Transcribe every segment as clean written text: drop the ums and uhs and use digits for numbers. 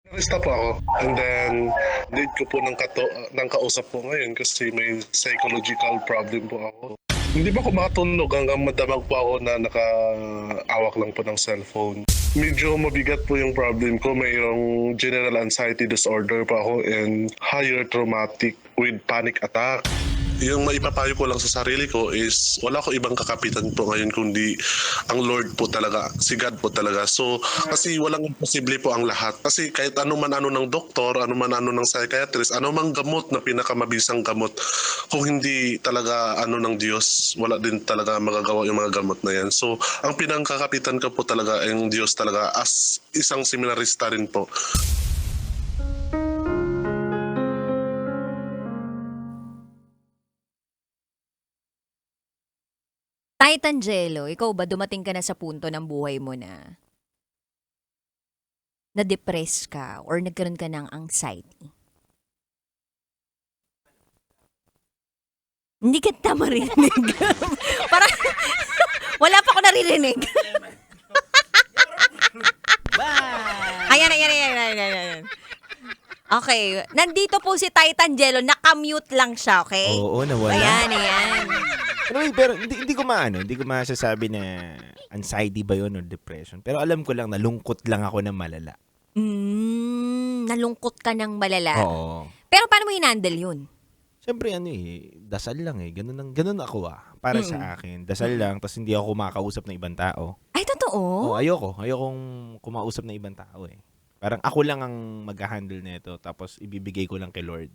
Narista po ako and then need ko po ng kausap po ngayon kasi may psychological problem po ako. Hindi ba ako makatulog hanggang madamag po ako na nakaawak lang po ng cellphone. Medyo mabigat po yung problem ko. Mayroong general anxiety disorder pa ako and higher traumatic with panic attack. Yung maipapayo ko lang sa sarili ko is wala ko ibang kakapitan po ngayon kundi ang Lord po talaga, si God po talaga. So, kasi walang imposible po ang lahat. Kasi kahit ano man ano ng doktor, ano man ano ng psychiatrist, ano mang gamot na pinakamabisang gamot, kung hindi talaga ano ng Diyos, wala din talaga magagawa yung mga gamot na yan. So, ang pinangkakapitan ko po talaga ay yung Diyos talaga as isang seminarista rin po. Kahit Angelo, ikaw ba dumating ka na sa punto ng buhay mo na na-depress ka or nagkaroon ka ng anxiety? Hindi kita marinig. Parang wala pa ako naririnig. Ayan, ayan, ayan, ayan, ayan. Okay, nandito po si Titan Jello, nakamute lang siya, okay? Oo, nawala. Ayan, ayan. Anyway, pero hindi ko masasabi na anxiety ba yun or depression. Pero alam ko lang, nalungkot lang ako ng malala. Nalungkot ka ng malala. Oo. Pero paano mo hinandle yun? Siyempre, dasal lang eh. Ganun ako para sa akin. Dasal lang, tapos hindi ako kumakausap ng ibang tao. Ay, totoo? Oo, ayokong kumausap ng ibang tao eh. Parang ako lang ang mag-handle nito, tapos ibibigay ko lang kay Lord.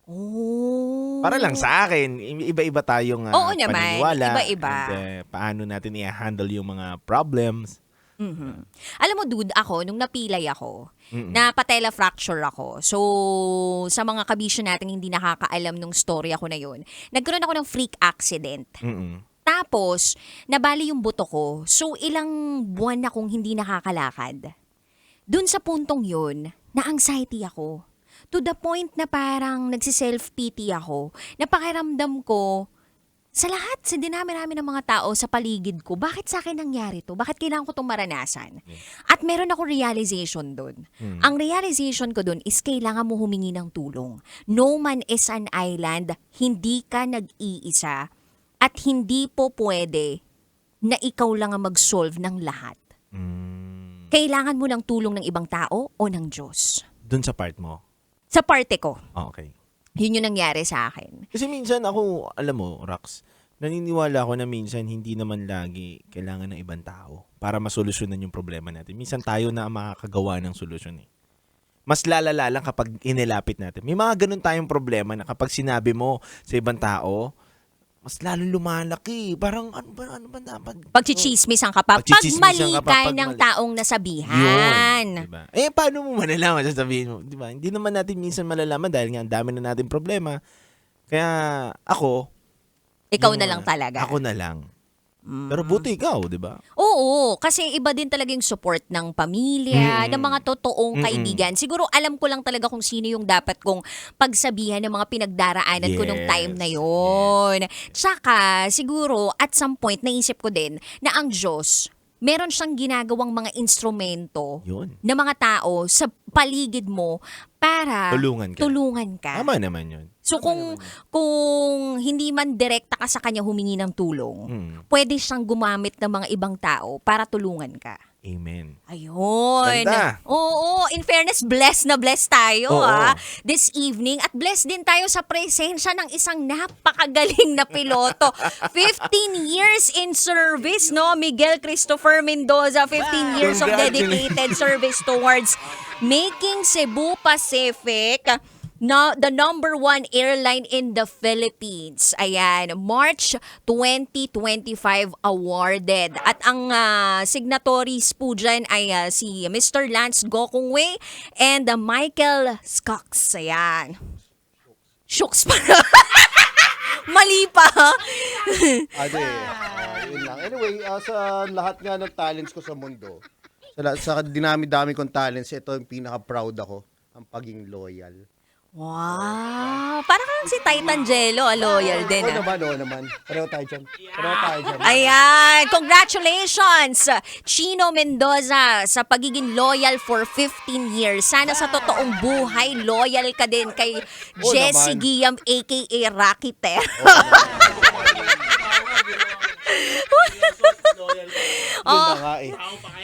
Oh. Para lang sa akin, iba-iba tayong Oo naman, paniniwala. iba-iba. And, paano natin i-handle yung mga problems. Mhm. Alam mo, dude, ako, nung napilay ako, Mm-mm. na patella fracture ako. So, sa mga kabisyo natin hindi nakakaalam nung story ako na yun, nagkaroon ako ng freak accident. Mm-mm. Tapos, nabali yung buto ko. So, ilang buwan na akong hindi nakakalakad. Dun sa puntong yun, na-anxiety ako. To the point na parang nagsi-self-pity ako. Napakiramdam ko, sa lahat, sa dinami-rami ng mga tao sa paligid ko, bakit sa akin nangyari to? Bakit kailangan ko itong maranasan? At meron ako realization dun. Ang realization ko dun is kailangan mo humingi ng tulong. No man is an island, hindi ka nag-iisa, at hindi po pwede na ikaw lang ang mag-solve ng lahat. Mm. Kailangan mo ng tulong ng ibang tao o ng Diyos. Dun sa part mo. Sa parte ko, Okay. yun yung nangyari sa akin. Kasi minsan ako, alam mo, Rax, naniniwala ako na minsan hindi naman lagi kailangan ng ibang tao para masolusyonan yung problema natin. Minsan tayo na ang makakagawa ng solusyon eh. Mas lalala lang kapag inilapit natin. May mga ganun tayong problema na kapag sinabi mo sa ibang tao, mas lalong lumalaki. Parang ano ba dapat? Pagchichismisan ka pa, pag Pagchichismisan mali ka pa, ka pag ng mali. taong nasabihan. Yun, diba? Paano mo malalaman sasabihin mo? Diba? Hindi naman natin minsan malalaman dahil nga ang dami na natin problema. Kaya ako, Ikaw na lang talaga. ako na lang. Pero buti ikaw, di ba? Oo, kasi iba din talaga yung support ng pamilya, ng mga totoong kaibigan. Siguro alam ko lang talaga kung sino yung dapat kong pagsabihan ng mga pinagdaraanan ko nung time na Yes, yon. Tsaka, siguro, at some point, naisip ko din na ang Diyos, meron siyang ginagawang mga instrumento Yun. na mga tao sa paligid mo para Tulungan ka. ka. Tama naman yun. So kung hindi man direkta ka sa kanya humingi ng tulong, pwede siyang gumamit ng mga ibang tao para tulungan ka. Amen. Ayun. Ganda. Oo, in fairness, blessed na blessed tayo Oo. this evening. At blessed din tayo sa presensya ng isang napakagaling na piloto. 15 years in service, no? Miguel Christopher Mendoza, 15 years of dedicated service towards making Cebu Pacific the number 1 airline in the Philippines. Ayan, March 2025 awarded. At ang signatories po dyan ay si Mr. Lance Gokongwei and Michael Skox. Ayan. Shooks pa. Mali pa. Yun lang. Anyway, sa lahat nga ng talents ko sa mundo, sa dinami-dami kong talents, ito yung pinaka-proud ako, ang pagiging loyal. Wow. Parang kang si Titan Jello, loyal din. Oo naman. Pareho tayo dyan. Ayan, congratulations Chino Mendoza sa pagiging loyal for 15 years. Sana sa totoong buhay loyal ka din kay Jessie naman. Guillaume aka Rocky Ter. Yun na nga eh.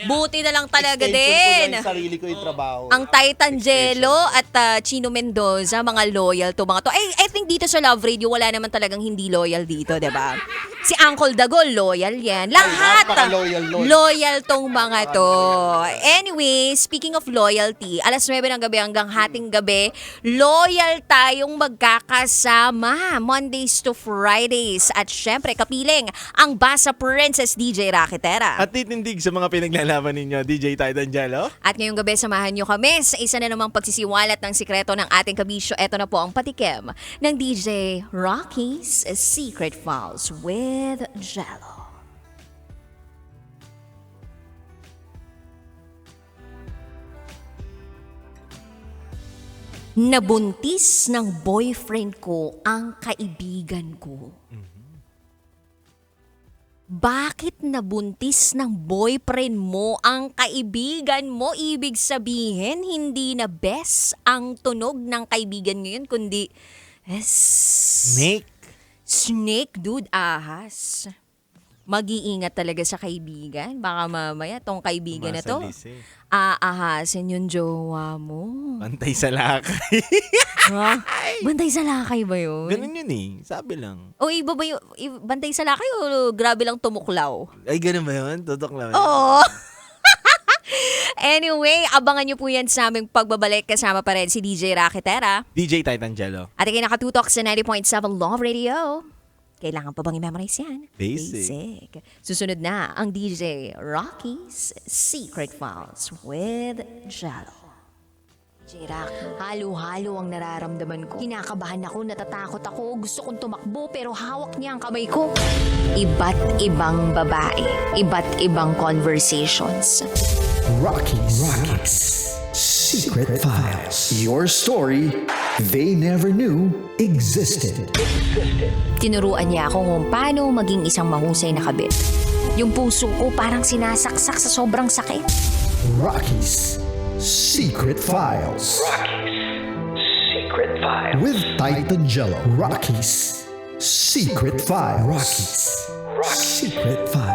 Buti na lang talaga Extension ko din. na yung sarili ko yung trabaho. Ang Titan Jello at Chino Mendoza, mga loyal to mga to. I think dito sa Love Radio, wala naman talagang hindi loyal dito, di ba? Si Uncle Dagol, loyal yan. Lahat, napaka-loyal nun. loyal tong mga to. Anyway, speaking of loyalty, alas 9 ng gabi hanggang hating gabi, loyal tayong magkakasama Mondays to Fridays. At syempre, kapiling ang Basa Princess DJ Raketera. At titindig sa mga pinaglalaban ninyo, DJ Titan Jello. At ngayong gabi, samahan nyo kami sa isa na namang pagsisiwalat ng sikreto ng ating kabisyo. Ito na po ang patikim ng DJ Rocky's Secret Files with Jello. Nabuntis ng boyfriend ko ang kaibigan ko. Bakit nabuntis ng boyfriend mo ang kaibigan mo? Ibig sabihin, hindi na best ang tunog ng kaibigan ngayon, kundi Snake. snake, dude, ahas. Mag-iingat talaga sa kaibigan. Baka mamaya tong kaibigan na to, Masalis eh. aahasin yung jowa mo. Pantay sa lakay. Ha? Bantay sa lakay ba yun? Ganun yun eh. Sabi lang. O iba ba yung bantay sa lakay o grabe lang tumuklaw? Ay, ganun ba yun? Tutok lang. Oo. Anyway, abangan nyo po yan sa aming pagbabalik. Kasama pa rin si DJ Raketera. DJ Titan Jello. At kayo nakatutok sa 90.7 Love Radio. Kailangan pa bang i-memorize yan? Basic. Susunod na ang DJ Rocky's Secret Files with Jello. DJ Rocky, halo-halo ang nararamdaman ko. Kinakabahan ako, natatakot ako, gusto kong tumakbo pero hawak niya ang kamay ko. Iba't ibang babae, iba't ibang conversations. Rocky's Secret Files. Your story they never knew existed. Tinuruan niya ako kung paano maging isang mahusay na kabit. Yung puso ko parang sinasaksak sa sobrang sakit. Rocky's Secret Files. Secret Files. With Titan Jello. Rocky's Secret Files. Rocky's Secret Files.